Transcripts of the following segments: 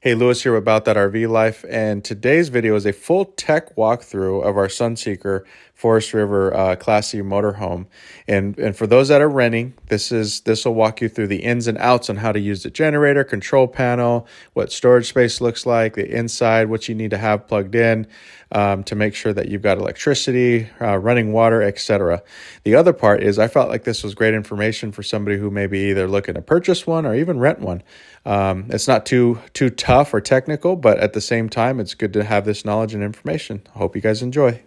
Hey, Lewis here with About That RV Life, and today's video is a full tech walkthrough of our Sunseeker Forest River Class C motorhome. And for those that are renting, this will walk you through the ins and outs on how to use the generator, control panel, what storage space looks like, the inside, what you need to have plugged in to make sure that you've got electricity, running water, etc. The other part is I felt like this was great information for somebody who may be either looking to purchase one or even rent one. It's not too tough or technical, but at the same time, it's good to have this knowledge and information. I hope you guys enjoy.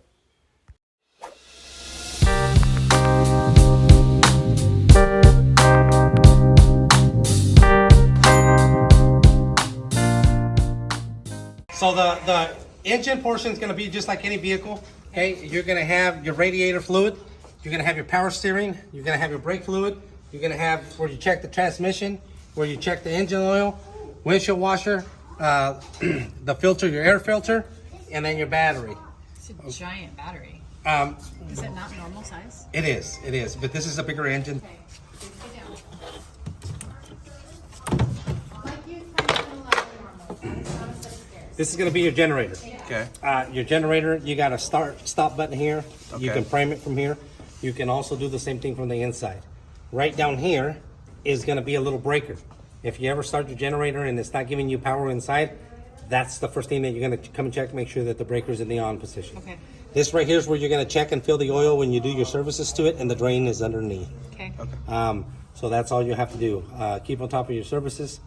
So the engine portion is going to be just like any vehicle. Okay, you're going to have your radiator fluid, you're going to have your power steering, you're going to have your brake fluid, you're going to have where you check the transmission, where you check the engine oil, windshield washer, the filter, your air filter, and then your battery. It's a giant battery. Is it not normal size? It is, but this is a bigger engine. Okay. This is going to be your generator. Okay. Your generator, you got a stop button here. You Okay. can frame it from here. You can also do the same thing from the inside. Right down here is going to be a little breaker. If you ever start your generator and it's not giving you power inside, that's the first thing that you're going to come and check to make sure that the breaker's in the on position. Okay. This right here is where you're going to check and fill the oil when you do your services to it, and the drain is underneath. Okay. So that's all you have to do. Keep on top of your services.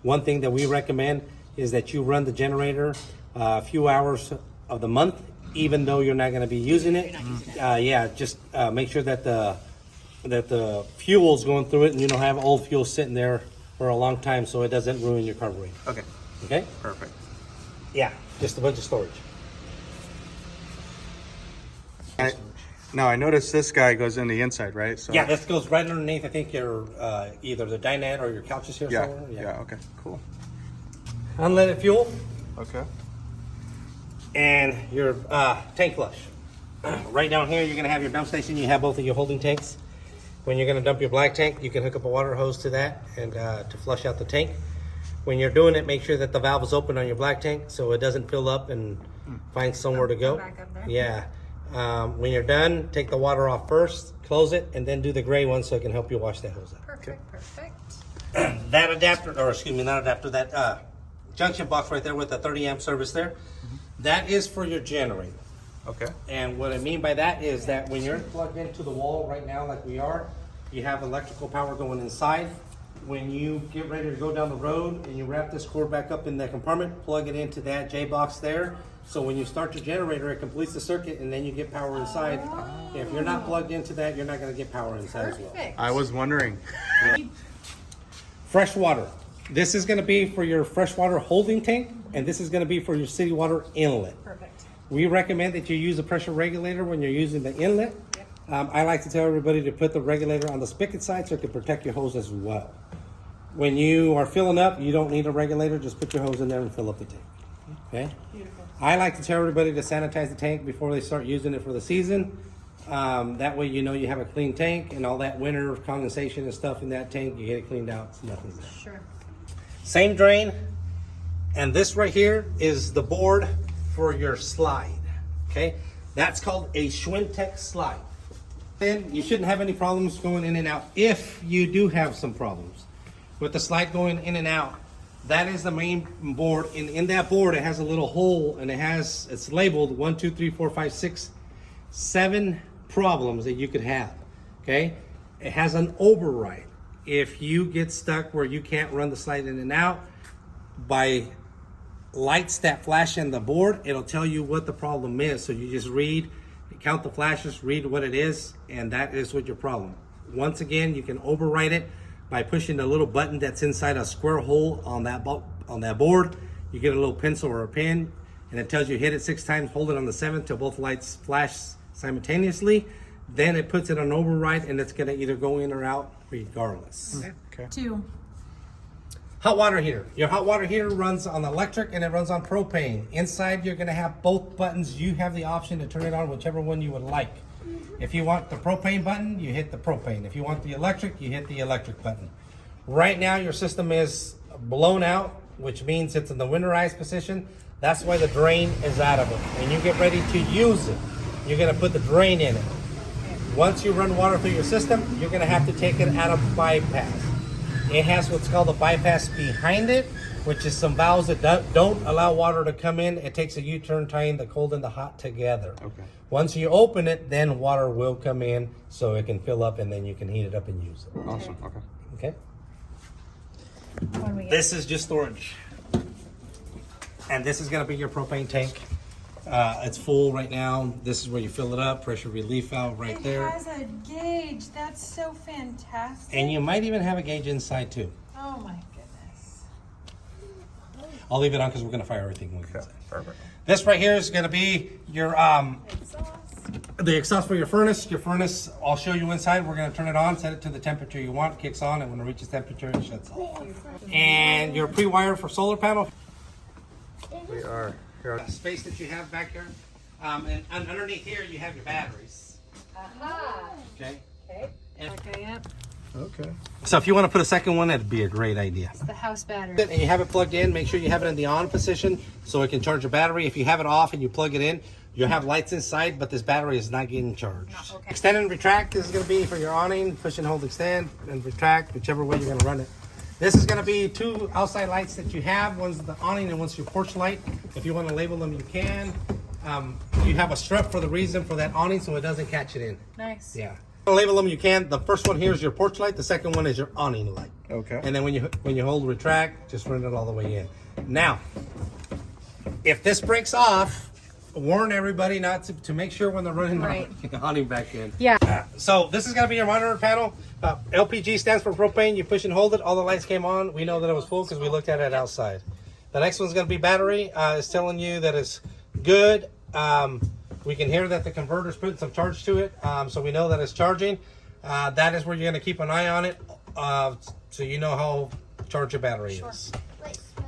One thing that we recommend is that you run the generator a few hours of the month, even though you're not going to be using it. Yeah, just make sure that the fuel's going through it, and you don't have old fuel sitting there for a long time, so it doesn't ruin your carburetor. Okay. Okay? Perfect. Yeah, just a bunch of storage. Now I noticed this guy goes in the inside, right? So Yeah, this goes right underneath. I think your either the dinette or your couches here yeah, somewhere. yeah. Okay. Cool. Unleaded fuel. Okay. And your tank flush. Right down here, you're going to have your dump station. You have both of your holding tanks. When you're going to dump your black tank, you can hook up a water hose to that and to flush out the tank. When you're doing it, make sure that the valve is open on your black tank so it doesn't fill up and find somewhere to go. Back up there. Yeah. When you're done, take the water off first, close it, and then do the gray one so it can help you wash that hose out. Perfect. That adapter, or excuse me, not adapter, that junction box right there with the 30 amp service there, that is for your generator. Okay. And what I mean by that is that when you're plugged into the wall right now like we are, you have electrical power going inside. When you get ready to go down the road and you wrap this cord back up in that compartment, plug it into that J box there. So when you start your generator, it completes the circuit and then you get power inside. If you're not plugged into that, you're not going to get power inside as well. Perfect. I was wondering. Fresh water. This is going to be for your freshwater holding tank, and this is going to be for your city water inlet. Perfect. We recommend that you use a pressure regulator when you're using the inlet. I like to tell everybody to put the regulator on the spigot side so it can protect your hose as well. When you are filling up, you don't need a regulator. Just put your hose in there and fill up the tank. Okay? Beautiful. I like to tell everybody to sanitize the tank before they start using it for the season. That way you know you have a clean tank, and all that winter condensation and stuff in that tank, you get it cleaned out. So nothing's there. Sure. Same drain, and this right here is the board for your slide. Okay, that's called a Schwintek slide. Then you shouldn't have any problems going in and out. If you do have some problems with the slide going in and out, that is the main board. In that board, it has a little hole, and it's labeled 1, 2, 3, 4, 5, 6, 7 problems that you could have. Okay, it has an override. If you get stuck where you can't run the slide in and out, by lights that flash in the board, it'll tell you what the problem is. So you just read, count the flashes, read what it is, and that is what your problem. Once again, you can override it by pushing the little button that's inside a square hole on that board. You get a little pencil or a pen, and it tells you hit it 6 times, hold it on the 7th till both lights flash simultaneously. Then it puts it on override, and it's going to either go in or out regardless. Okay. 2. Hot water heater. Your hot water heater runs on electric and it runs on propane. Inside, you're going to have both buttons. You have the option to turn it on whichever one you would like. If you want the propane button, you hit the propane. If you want the electric, you hit the electric button. Right now, your system is blown out which means it's in the winterized position. That's why the drain is out of it. When you get ready to use it, you're gonna put the drain in it. Once you run water through your system, you're gonna have to take it out of bypass. It has what's called a bypass behind it, which is some valves that don't allow water to come in. It takes a U-turn tying the cold and the hot together. Okay. Once you open it, then water will come in so it can fill up and then you can heat it up and use it. Awesome. Okay. Okay? What do we get? This is just storage. And this is gonna be your propane tank. It's full right now. This is where you fill it up, pressure relief valve right there. It has a gauge. That's so fantastic. And you might even have a gauge inside too. Oh my goodness. I'll leave it on because we're gonna fire everything when we get inside. Perfect. This right here is gonna be your the exhaust for your furnace. Your furnace, I'll show you inside. We're gonna turn it on, set it to the temperature you want, kicks on, and when it reaches temperature, it shuts off. And your pre-wire for solar panel. We are here. Space that you have back here. And underneath here, you have your batteries. Okay. Okay. Yep. Okay. So if you want to put a second one, that'd be a great idea. It's the house battery. And you have it plugged in, make sure you have it in the on position so it can charge your battery. If you have it off and you plug it in, you'll have lights inside, but this battery is not getting charged. Okay. Extend and retract, this is going to be for your awning. Push and hold, extend and retract, whichever way you're going to run it. This is going to be two outside lights that you have. One's the awning and one's your porch light. If you want to label them, you can. You have a strap for the reason for that awning so it doesn't catch it in. Nice. Yeah. Label them, you can. The first one here is your porch light. The second one is your awning light. Okay. And then when you hold retract, just run it all the way in. Now, if this breaks off, warn everybody not to make sure when they're running the awning back in. Yeah. So this is going to be your monitor panel. LPG stands for propane. You push and hold it. All the lights came on. We know that it was full because we looked at it outside. The next one's going to be battery. It's telling you that it's good. We can hear that the converter's putting some charge to it, so we know that it's charging. That is where you're going to keep an eye on it, so you know how charged your battery is.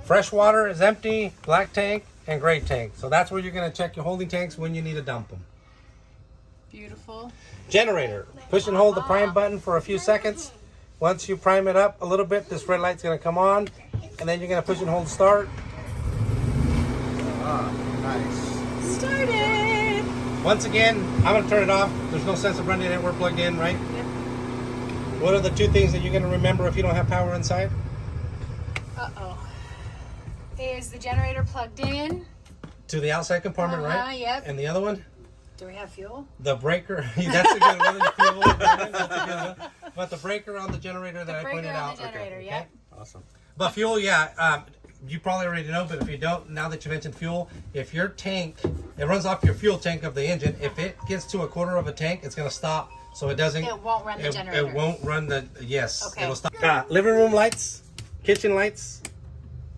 Fresh water is empty, black tank, and gray tank. So that's where you're going to check your holding tanks when you need to dump them. Beautiful. Generator. Push and hold the prime button for a few seconds. Once you prime it up a little bit, this red light's going to come on, and then you're going to push and hold start. Nice. Started. Once again, I'm going to turn it off. There's no sense of running it. We're plugged in, right? Yep. What are the two things that you're going to remember if you don't have power inside? Uh-oh. Is the generator plugged in? To the outside compartment, right? Yep. And the other one? Do we have fuel? The breaker. That's a good one. That's a good one. But the breaker on the generator that I pointed out. The generator, okay. yep. Awesome. But fuel, yeah. You probably already know, but if you don't, now that you mentioned fuel, if your tank, it runs off your fuel tank of the engine. If it gets to a quarter of a tank, it's going to stop. So it doesn't. It won't run the generator. It won't run the, yes. Okay. It'll stop. Living room lights, kitchen lights.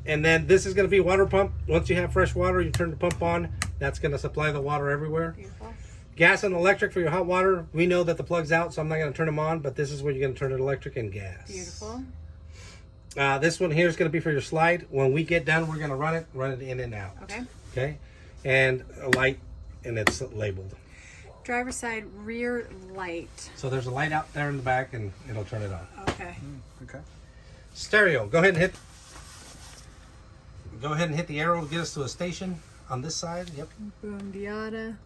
And then this is going to be water pump. Once you have fresh water, you turn the pump on. That's going to supply the water everywhere. Beautiful. Gas and electric for your hot water. We know that the plug's out, so I'm not going to turn them on, but this is where you're going to turn it electric and gas. Beautiful. This one here is going to be for your slide. When we get done, we're going to run it in and out. Okay. Okay. And a light, and it's labeled. Driver's side rear light. So there's a light out there in the back, and it'll turn it on. Okay. Okay. Stereo. Go ahead and hit the arrow to get us to a station on this side. Yep. Boom diada.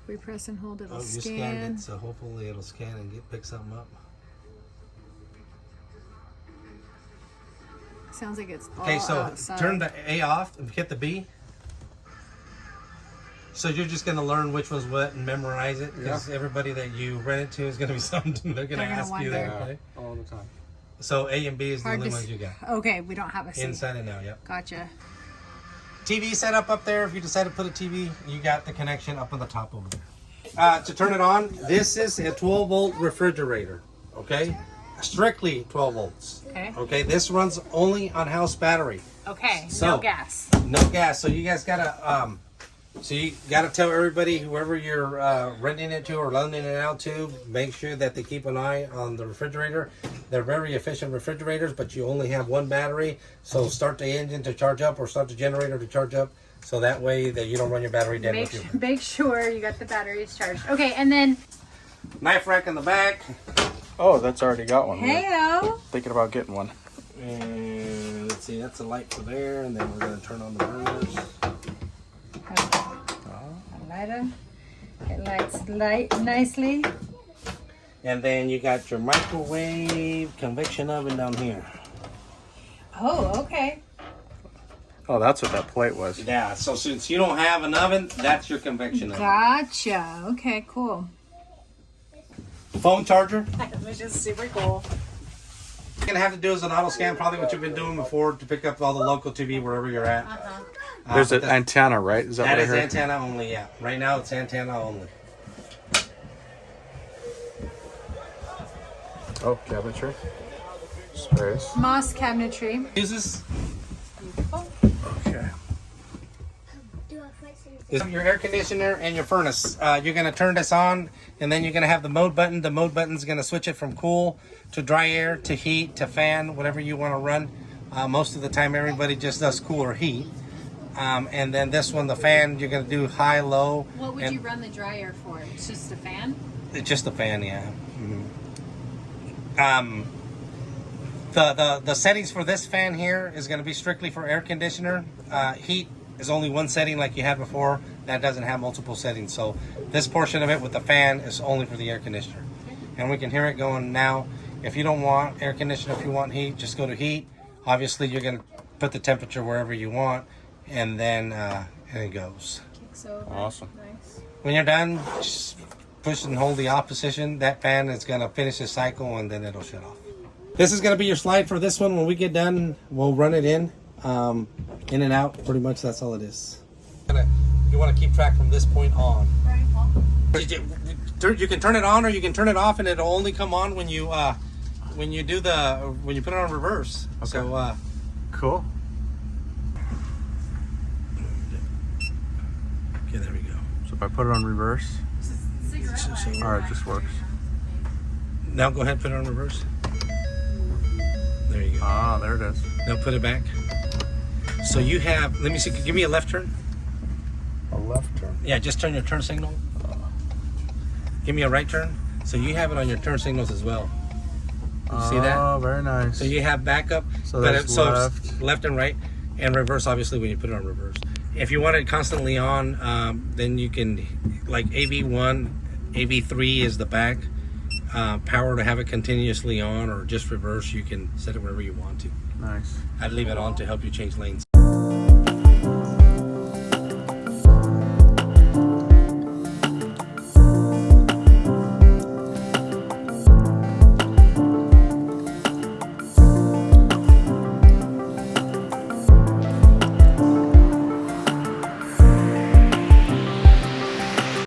We press and hold, it'll You scan. scanned it, so hopefully it'll scan and pick something up. Sounds like it's all Okay, so outside. turn the A off and hit the B. So you're just going to learn which was what and memorize it, because everybody that you rent it to is going to be something they're going to They're gonna ask you there. wonder. Okay? All the time. So A and B is the Hard only to ones you got. Okay, we don't have a C. Inside and out, yep. Gotcha. TV setup up there. If you decide to put a TV, you got the connection up on the top over there. To turn it on, this is a 12-volt refrigerator. Okay, strictly 12 volts. Okay. Okay, this runs only on house battery. Okay. So- no gas. No gas. So you guys gotta tell everybody, whoever you're renting it to or loaning it out to, make sure that they keep an eye on the refrigerator. They're very efficient refrigerators, but you only have one battery. So start the engine to charge up or start the generator to charge up. So that way that you don't run your battery dead with you. Make sure you got the batteries charged. Okay, and then Knife rack in the back. Oh, that's already got one. heyo. Thinking about getting one. And See, that's the light for there, and then we're gonna turn on the burners. A lighter. It lights nicely. And then you got your microwave convection oven down here. Oh, okay. Oh, that's what that plate was. Yeah, so since you don't have an oven, that's your convection oven. Gotcha. Okay, cool. Phone charger. Which is super cool. You're gonna have to do is an auto scan, probably what you've been doing before, to pick up all the local TV wherever you're at. There's But an antenna, right? Is that that what I is heard? antenna only, yeah. Right now it's antenna only. Oh, cabinetry. Space. Moss cabinetry. Uses Okay. is your air conditioner and your furnace. You're gonna turn this on, and then you're gonna have the mode button. The mode button's gonna switch it from cool to dry air to heat to fan, whatever you want to run. Most of the time, everybody just does cool or heat. And then this one, the fan, you're gonna do high, low. What would and you run the dryer for? It's just a fan? It's just a fan, yeah. The settings for this fan here is going to be strictly for air conditioner. Heat is only one setting like you had before. That doesn't have multiple settings. So this portion of it with the fan is only for the air conditioner. And we can hear it going now. If you don't want air conditioner, if you want heat, just go to heat. Obviously, you're going to put the temperature wherever you want, and then it goes. Kicks over. Awesome. Nice. When you're done, just push and hold the opposition. That fan is going to finish its cycle, and then it'll shut off. This is going to be your slide for this one. When we get done, we'll run it in and out. Pretty much that's all it is. You want to keep track from this point on. Right, well, You can turn it on or you can turn it off, and it'll only come on when you when you put it on reverse. Okay. So Cool. okay, there we go. So if I put it on reverse, all right, it just works. Now go ahead and put it on reverse. There you go. Ah, there it is. Now put it back. So you have, let me see, give me a left turn. A left turn. Yeah, just turn your turn signal. Give me a right turn. So you have it on your turn signals as well. You see that? Oh, very nice. So you have backup, So but that's it's left. left and right, and reverse obviously when you put it on reverse. If you want it constantly on, then you can, like AV1, AV3 is the back. Power to have it continuously on, or just reverse, you can set it wherever you want to. Nice. I'd leave it on to help you change lanes.